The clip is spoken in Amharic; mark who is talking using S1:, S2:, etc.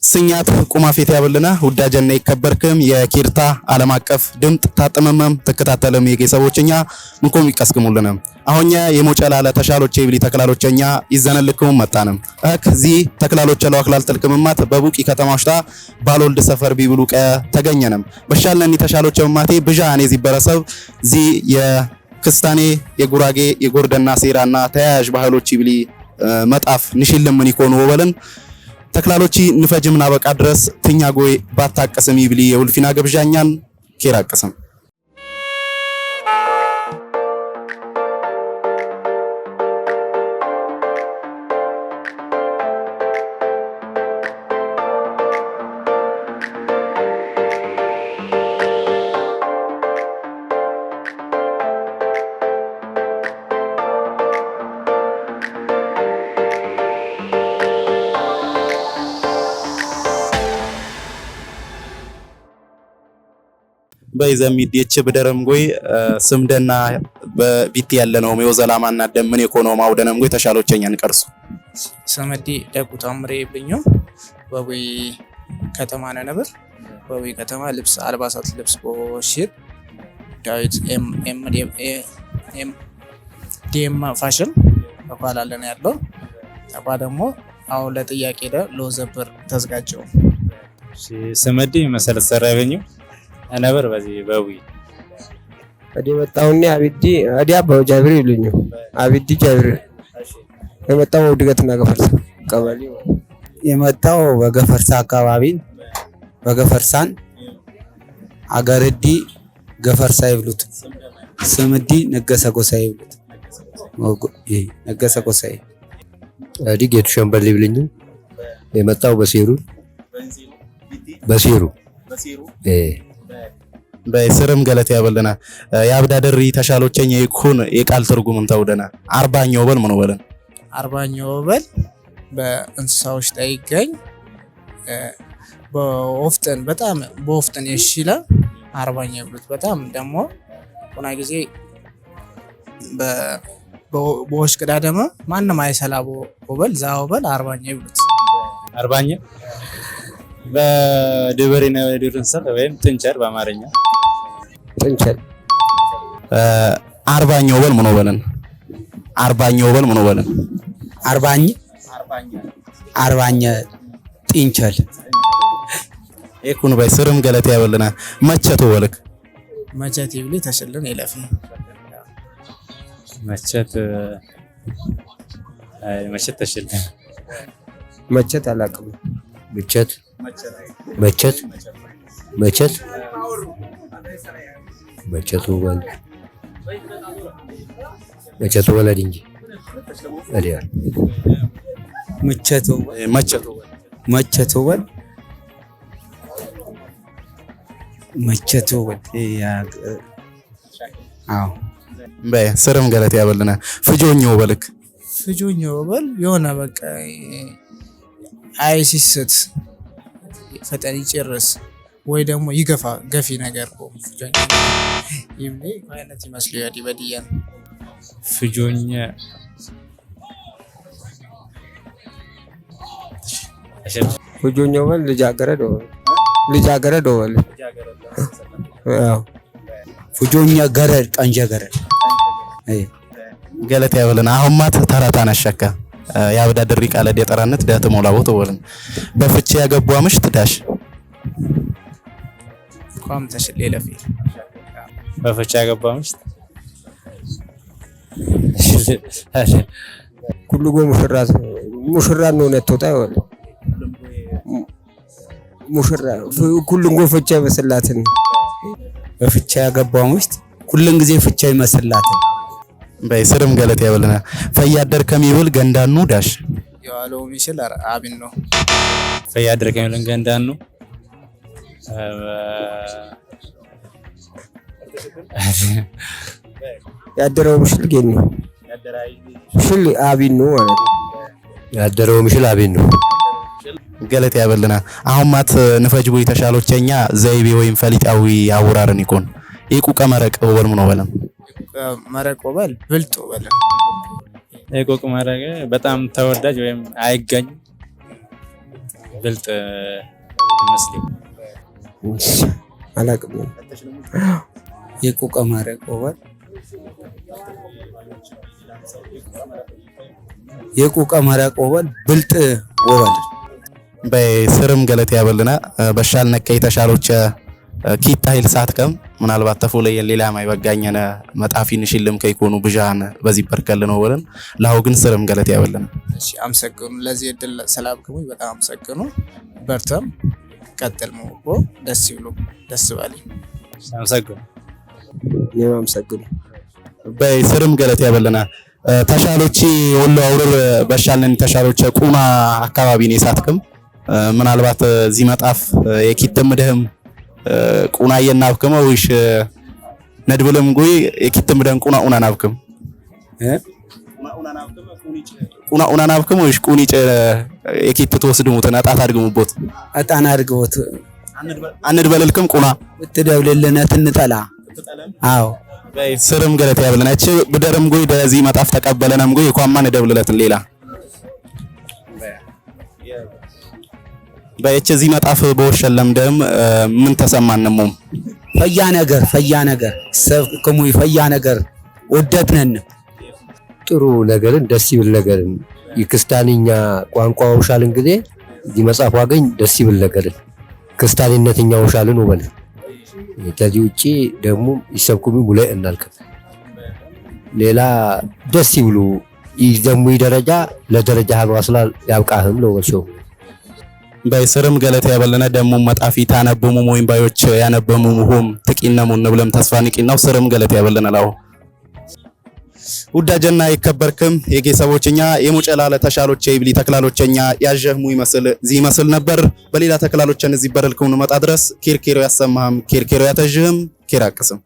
S1: ስኛት ቁማፌት ያበልና ውዳጀና ይከበርክም የኪርታ ዓለም አቀፍ ድምጥ ታጠመመም ተከታተለም የጌሰቦችኛ እንኮም ይቀስቅሙልና አሁንኛ የሞጨላለ ተሻሎቼ ይብሊ ተክላሎችኛ ይዘነልኩም መጣንም ከዚ ተክላሎች ያለው አክላል ጥልቅምማት በቡቂ ከተማውሽታ ባልወልድ ሰፈር ቢብሉ ቀ ተገኘንም በሻለኒ ተሻሎች ማቴ ብዣኔ ዚበረሰብ ዚ የክስታኔ የጉራጌ የጎርደና ሴራና ተያያዥ ባህሎች ይብሊ መጣፍ ንሽልም ምን ይኮኑ ወበለን ተክላሎቺ ንፈጅምና በቃ ድረስ ትኛጎይ ባታቀስም ይብሊ የውልፊና ገብዣኛን ኬራቀስም በይዘሚዲች በደረም ጎይ ስምደና በቢት ያለነው የወዘላማና ደምን የኮኖ ማውደነም ጎይ ተሻሎቸኛን ቀርሱ
S2: ሰመዲ ደቁ ታምሬ ይብልኙ በወይ ከተማ ነበር በወይ ከተማ ልብስ አልባሳት ልብስ ቦሽር ዳዊት ዲኤም ፋሽን በኋላለን ያለው አባ ደግሞ አሁን ለጥያቄ ለዘብር ተዘጋጀው
S3: ሰመዲ መሰረት ሰራበኙ ነበር በዚህ በዊ
S4: አዲ መጣውኒ አብዲ አዲ አባው ጃብሪ ይሉኝ አብዲ ጃብሪ የመጣው ድገትና ገፈርሳ ቀበሌ
S5: የመጣው በገፈርሳ አካባቢ በገፈርሳን አገርዲ ገፈርሳ ይብሉት ስምዲ ነገሰ ጎሳ ይብሉት ነገሰ ጎሳ
S6: አዲ ጌቱ ሸምበል ይብልኝ የመጣው በሲሩ
S1: በስርም ገለት ያበልና ያብዳደሪ ተሻሎቸኝ ይኩን የቃል ትርጉምም ተውደና አርባኛው በል ምን ወበለን
S2: አርባኛው በል በእንስሳዎች ታይገኝ በኦፍተን በጣም በኦፍተን የሽላ አርባኛው ብሉት በጣም ደግሞ ሆና ጊዜ በወሽ ቀዳደመ ማንንም አይሰላቦ ወበል ዛው በል አርባኛው ብሉት
S3: አርባኛ በድበሪና ድርንሰል ወይም ጥንቸር በአማርኛ
S4: ጥንቸር
S1: አርባኛው በል ምን ወበለን አርባኛው በል ምን ወበለን አርባኛ ጥንቸል ይኩን በስርም ገለት ያበልና መቸቶ ወልክ
S2: መቸት ይብሊ ተሽልን ይለፍ
S3: መቸት ተሽልን
S4: መቸት አላቅም
S6: መቸት ወል መቸቱ ወለድ እንጂ አዲያ
S5: መቸቶ ወል አዎ
S1: በስርም ገለት ያበልና ፍጆኛው በልክ
S2: ፍጆኛው በል የሆነ በቃ አይሲስት ፈጠን ይጨርስ ወይ ደግሞ ይገፋ ገፊ ነገር ፍጆኛ ይብኔ አይነት ይመስላል ይበዲያን
S3: ፍጆኛ
S4: ፍጆኛው በል ልጃገረድ ወል አዎ
S5: ፍጆኛ ገረድ ቀንጀ ገረድ
S1: ገለት ያበልና አሁንማት ተራታና ሸካ ያብዳደሪ ቃለ ደጠራነት ዳተሞላ ቦቶ ወልን በፍቼ ያገቡ አምሽት ዳሽ
S2: ቋም ተሽሌለፊ
S3: በፍቼ ያገቡ አምሽት
S4: ኩሉ ጎ ሙሽራ ነው ነጥቶታ ይወል ሙሽራ ኩሉ ጎ ፍቼ ይመስላትን
S5: በፍቼ ያገቡ አምሽት ኩሉን ጊዜ ፍቼ ይመስላትን
S1: በስርም ገለት ያበልና ፈያደር ከሚብል ገንዳኑ ዳሽ
S2: ያለው ሚሽል አብን ነው
S3: ፈያደር ከሚብል ገንዳኑ
S4: ያደረው ምሽል ገኝ ሽል አብን ነው ማለት
S6: ያደረው ምሽል አብን ነው
S1: ገለት ያበልና አሁንማት ንፈጅቡ ተሻሎቸኛ ዘይቤ ወይም ፈሊጣዊ አውራርን ይኮን ይቁ ቀመረቅ ወበል ምን ወበለም
S2: መረቅ ወበል ብልጥ ወበል
S3: የቆቅ መረቅ በጣም ተወዳጅ ወይም አይገኝ ብልጥ ይመስለኝ
S4: አላቅም።
S5: የቁቀመረ ቆበል የቁቀመረ ቆበል ብልጥ ወበል
S1: በስርም ገለት ያበልና በሻል ነቀይ ተሻሎች ኪታ ሂል ሳትከም ምናልባት ተፎለ የሌላ ማይ በጋኘነ መጣፊን ሽልም ከይኮኑ ብዣን በዚህ በርከል ነው ወለን ላው ግን ስርም ገለት ያበልና።
S2: እሺ አመሰግኑ። ለዚህ እድል ስላብከሙኝ በጣም አመሰግኑ። በርተም ቀጥል ሞቆ ደስ ይብሉ ደስ ባለኝ
S3: አመሰግኑ።
S4: እኔም አመሰግኑ።
S1: በስርም ገለት ያበልና ተሻሎች ወሎ አውርር በሻልን ተሻሎች ቁና አካባቢ ነው ሳትከም ምናልባት እዚህ መጣፍ የኪትም ደህም ቁና የናብከም ወይሽ ነድብለም ጎይ የኪትም ደን ቁና ኡና ናብከም ቁና ኡና ናብከም ወይሽ ቁኒጭ የኪት ተወስድሙት ነጣት አድግሙቦት
S5: አጣና አድርገውት
S1: አንድበልልክም ቁና
S5: ትደብልልነ ትንጠላ አዎ
S1: ስርም ገለት ያብለናች ብደርም ጎይ ደዚህ መጣፍ ተቀበለንም ጎይ የኳማን ደብልለትን ሌላ በእቺ መጣፍ በወሸለም ደም ምን ተሰማንነም ፈያ ነገር ሰብከሙ ፈያ ነገር ወደትነን
S6: ጥሩ ነገርን ደስ ይብል ነገርን የክርስቲያንኛ ቋንቋ ውሻልን ጊዜ እዚህ መጽሐፍ ዋገኝ ደስ ይብል ነገርን ክርስቲያንነትኛ ውሻልን ወበል ከዚህ ውጪ ደግሞ ይሰብኩሚ ሙላይ እናልከ ሌላ ደስ ይብሉ ይዘሙ ደረጃ ለደረጃ ሀብራስላ ያብቃህም ነው ወልሾ
S1: በስርም ገለት ያበለና ደሞ መጣፊ ታነበሙ ሞይም ባዮች ያነበሙ ሆም ጥቂነሙን ብለም ተስፋ ንቂናው ስርም ገለት ያበለና ላው ውዳጀና ይከበርክም የጌሰቦችኛ የሙጨላለ ተሻሎች ይብሊ ተክላሎችኛ ያጀህሙ ይመስል ነበር። በሌላ ተክላሎችን እዚህ በረልኩም ነው መጣ ድረስ ኬርኬሮ ያሰማህም ኬርኬሮ ያተጅህም ኬራቅስም